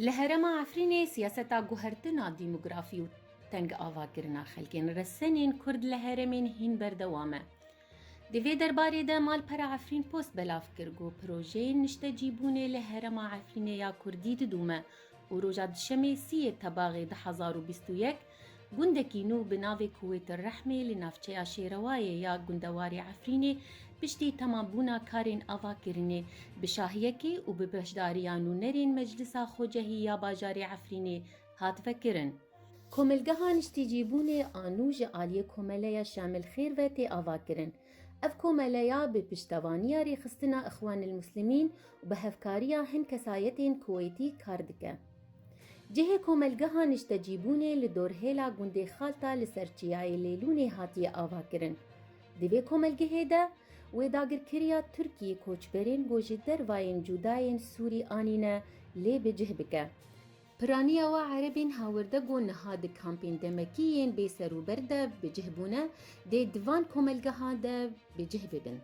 لهرما عفرینê siyaseta guhertina dîmografî û teng avakirina xelkên resenên Kurd li herêmên hîn berdewam e. Di vê derbarê de Malpera Efrîn Post belav kir got projeyên niştecîbûnê li Herêma Efrînê ya Kurdî didûme û roja dişemê siyê Tebaxê 2021 gundekî nû bi navê Kuwêtirrehmê li navçeya Şêrewayê ya Gundewarê Efrînê piştî temambûna karên avakirinê bi şahiyekê û bi beşdariya nûnerên Meclisa Xwecehî ya Bajarê Efrînê hat vekirin. Komilgeha niştecîbûnê anû ji aliyê Komeleya Şamilxêr ve tê avakirin. Ev komeleya bi piştevaniya rêxistina Ixwanilmuslimîn û bi hevkariya hin kesayetên Kuwêtî kar dike. Cihê komelgeha niştecîbûnê li dorhêla gundê Xalta li ser Çiyayê Lêlûnê hatiye avakirin. Di vê komelgehê de wêdagirkiriya Tirkiyê koçberên got ji dervayên cudayên Sûrî anîne lê bi cih bike. Piraniya we Erebên hawirde got niha di kampên demekîyên bêserûber de bi cih bûne dê di van komelgeha de bi cih bibin.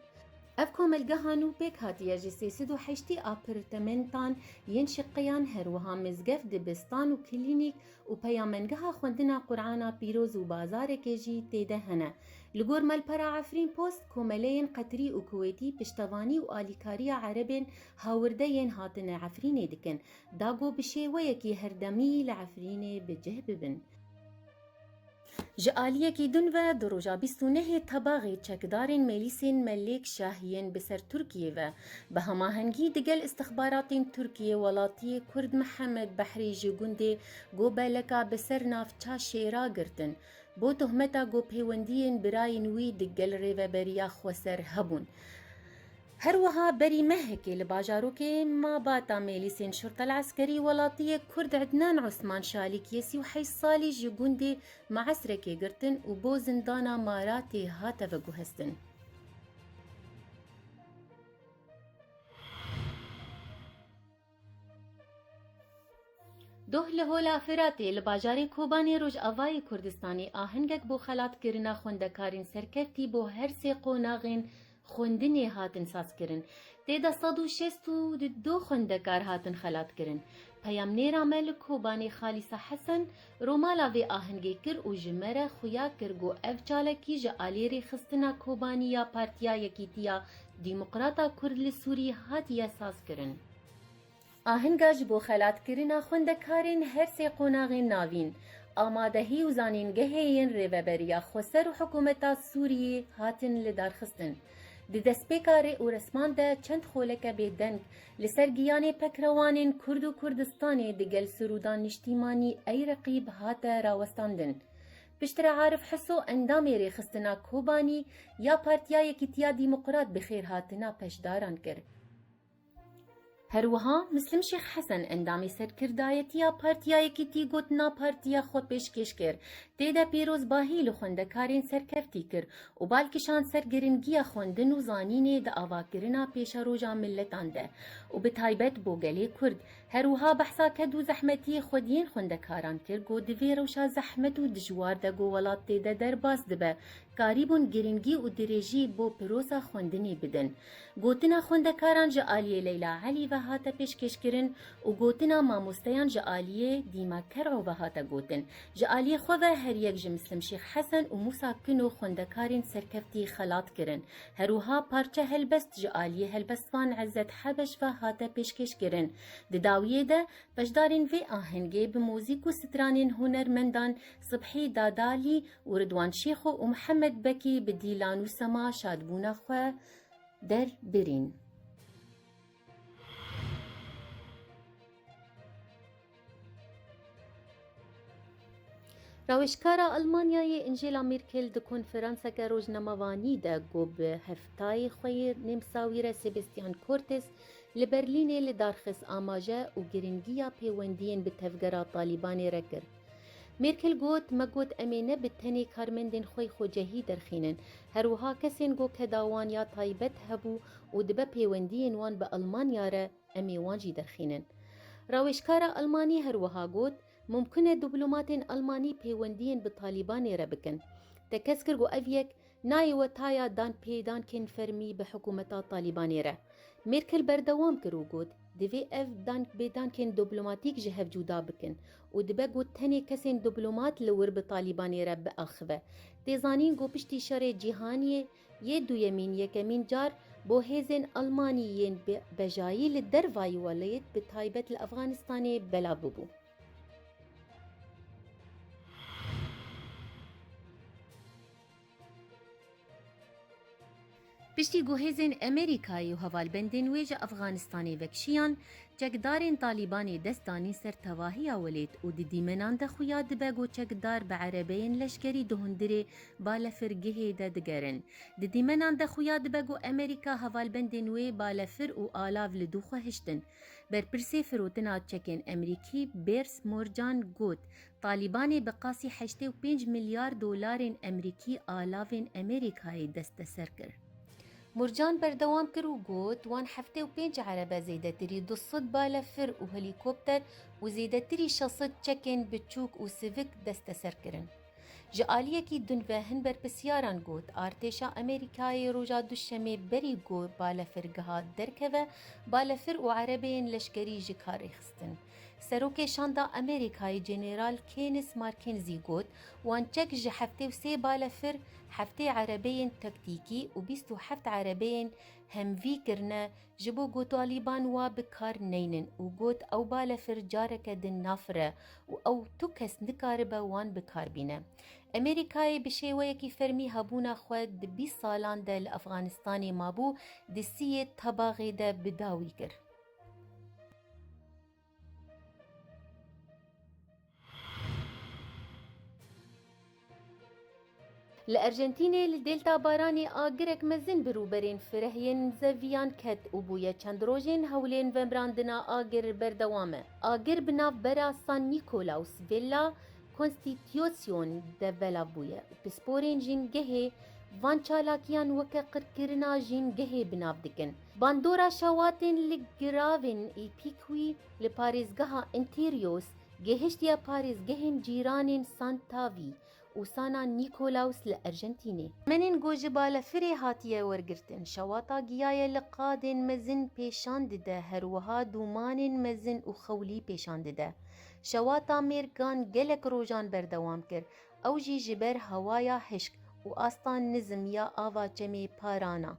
Ev komelgeha nû pêk hatiye ji 380 apartamentan yên şiqeyan herwiha mizgef dibistan û klînîk û peyamengeha xwendina Qur'ana pîroz û bazarekê jî têde hene. Li gor Malpera Efrîn Post, komeleyên Qetirî û Kuwêtî piştevanî û alîkariya Erebên hawirde yên hatine Efrînê dikin, da got bi şêweyekî herdemî li Efrînê bi cih bibin. Ji aliyekî din ve di roja 29 Tebaxê çekdarên Melîsên Mellêk Şahiyên bi ser Tirkiyê ve bi hemahengî digel istixbaratên Tirkiyê welatiyê Kurd Mihemed Behrî ji gundê Gobeleka bi ser navçe Şêra girtin bo tuhmeta got peywendiyên birayên wî digel rêveberiya Xweser hebûn. Herwiha berî mehekê li bajarokê mabata Melîsên Şurtel Eskerî welatiyê Kurd Ednan Osman Şalîk 38 salî ji gundê Meesrekê girtin û bo zindana Maratê hat veguhestin. Doh li Hola Firatê li bajarê Kobanê Rojavayê Kurdistanê ahengek bo xelatkirina xwendekarên serkeftî bo her sê qonaxên xwendinê hatin sazkirin. Têda 162 xwendekar hatin xelatkirin. Peyamnêra me li Kobanê Xalîsa Hesen romala vê ahengê kir û ji me re xuya kir got ev çalekî ji aliyê rêxistina Kobanî ya Partiya Yekîtiya Dîmokrata Kurd li Sûrî hatiye sazkirin. Ahenga ji bo xelatkirina xwendekarên her sê qonaxên navîn, amadehî û zanîngehê yên rêveberiya Xweser û hikûmeta Sûriyê hatin li darxistin. Di destpêka rê û resman de çend xoleke bêdeng li ser giyanê pekrewanên Kurd û Kurdistanê digel Sirodan Niştîmanî Eyreqîb hate rawestandin. Piştre Arif Hiso endamê rêxistina Kobanî ya Partiya Yekîtiya Dîmokrat bi xêrhatina peşdaran kir. Herwiha Mislim Şêx Hesen endamê serkirdayetiya Partiya Yekîtî gotina partiya xwe pêşkêş kir. Têde pîrozbahî li xwendekarên serkeftî kir û balkişan ser giringiya xwendin û zanînê di avakirina pêşeroja milletan de û bi taybet bo gelê Kurd. Herwiha behsa ked û zehmetiyê xwediyên xwendekaran kir got di vê rewşa zehmet û dijwar de got welat têde derbas dibe karîbûn giringî û dirêjî bo pîroza xwendinê bidin. Gotina xwendekaran ji aliyê Leyla Elî ve hate pêşkêşkirin û gotina mamosteyan ji aliyê Dîma Kerû ve hate gotin. Ji aliyê xwe ve her yek ji Mislim Şêx Hesen û Musa Kino xwendekarên serkeftî xelat kirin. Herwiha parçe helbest ji aliyê helbestvan Ezzet Hebeş ve hate pêşkêşkirin. Di dawiyê de beşdarên vê ahengê bi mûzîk û stranên hunermendan Sibhî Dadalî û Ridwan Şêxo û Mihemed Bekî bi dîlan û sema şadbûna xwe derbirîn. Rawişkara Almanyayê Angela Merkel di konferanseke rojnamevanî de got bi heftayê xwe nêmsawî re Sebastian Kurz li Berlînê li darxist amaje û giringiya peywendiyên bi tevgera Talîbanê re kir. Merkel got me got em ê ne bi tenê karmendên xwe xwecehî derxînin, herwiha kesên got kedawan ya taybet hebû û dibe peywendiyên wan bi Almanya re em ê wan jî derxînin. Rawişkara Almanî herwiha got mumkin e diplomatên Almanî peywendiyên bi Talîbanê re bikin. Te kes kir got ev yek نای وتایا دان پیدان کن فرمی به حکومتا طالبانی ره. مرکل بردوام کرو گود دوی اف دان بیدان کن دیپلماتیک جهف جودا بکن و دبه گود تنی کسین دیپلمات لور به طالبانی ره به اخوه. تیزانین گو پشتی شر جهانیه یه دویمین یکمین جار بو هیزن آلمانیین بجایی لدروای ولید به تایبت لافغانستانی بلا ببو. پشتی گوهزین امریکایی و هوالبندین ویج افغانستانی وکشیان چکدارین طالبانی دستانی سر تواهی ولید و دیمنان دخویا دبگو چکدار به عربین لشکری دهندری بالفرگه ددگرن. دیمنان دخویا دبگو امریکا هوالبندین وی بالفر و آلاو لدوخو هشتن. بر پرسی فروتنا چکن امریکی بیرس مورجان گوت طالبانی بقاسی 85 میلیارد دلار امریکی آلاوین امریکایی دست سر کرد. مرجان بردوام کرو گوت وان هفته و 5 عربه زیده تری 200 بالفر و هلیکوپتر و زیده تری 600 چکن بچوک و سیویک دست سر کرن. جعالیه کی دنوهن بر پسیاران گوت ارتشا امریکای روژا دوشمه بری گو بالفرگها درکوه بالفر و عربین لشکری جکاری خستن. سروک شاندا امریکای جنرال کینس مارکنزی گوت وان چک جه هفته و 3 بالفر هفته عربین تکتیکی و 27 عربین هموی کرنه جبو گو طالبان و بکار نینن و گوت او بالفر جارک دن نافره و او تو کس نکاربه وان بکار بینه. امریکای بشیوه کی فرمی هبونا خود 20 سالان ده لافغانستانی مابو دسیه طباغی ده بداوی کر. لأرجنتینی لدلتا بارانی آگرک مزن بروبرین فرهین زویان کت و بویا چند روژین هولین ومراندنا آگر بردوامه. آگر بناف برا سان نیکولاوس ویلا کنستیتیوسیون ده ولا بویا. پسپورین جنگه وان چالاکیان وکا قرکرنا جنگه بناف دکن. باندورا شواتین لگراوین ای پیکوی لپاریزگاه انتیریوس گهشتیا پاریزگهن جیرانین سانتاوی و سانا نیکولاوس لأرجنتینی. منین گوجه بالفری هاتیه ورگرتن شواتا گیای لقادن مزن پیشان ده هروها دومانین مزن و خولی پیشان ده. شواتا میرگان گلک روژان بردوام کر او جی جبر هوایا هشک و آستان نظم یا آوا چمی پارانا.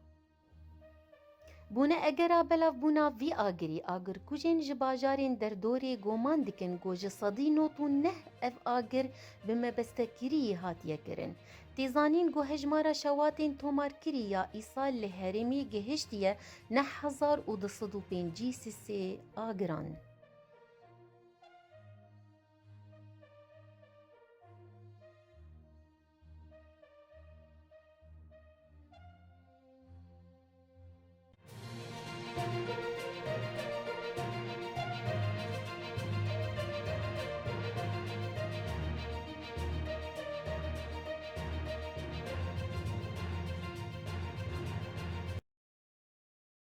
بونه اگرا بلاف بونا وی آگری آگر کجین جباجارین در دوری گومان دکن گوج صدی نوتو نه اف آگر بمبستکری هاتیه کرن. تیزانین گو هجمارا شواتین تومار کری یا ایسال لحرمی گهشتیه 9250 سیسی آگران.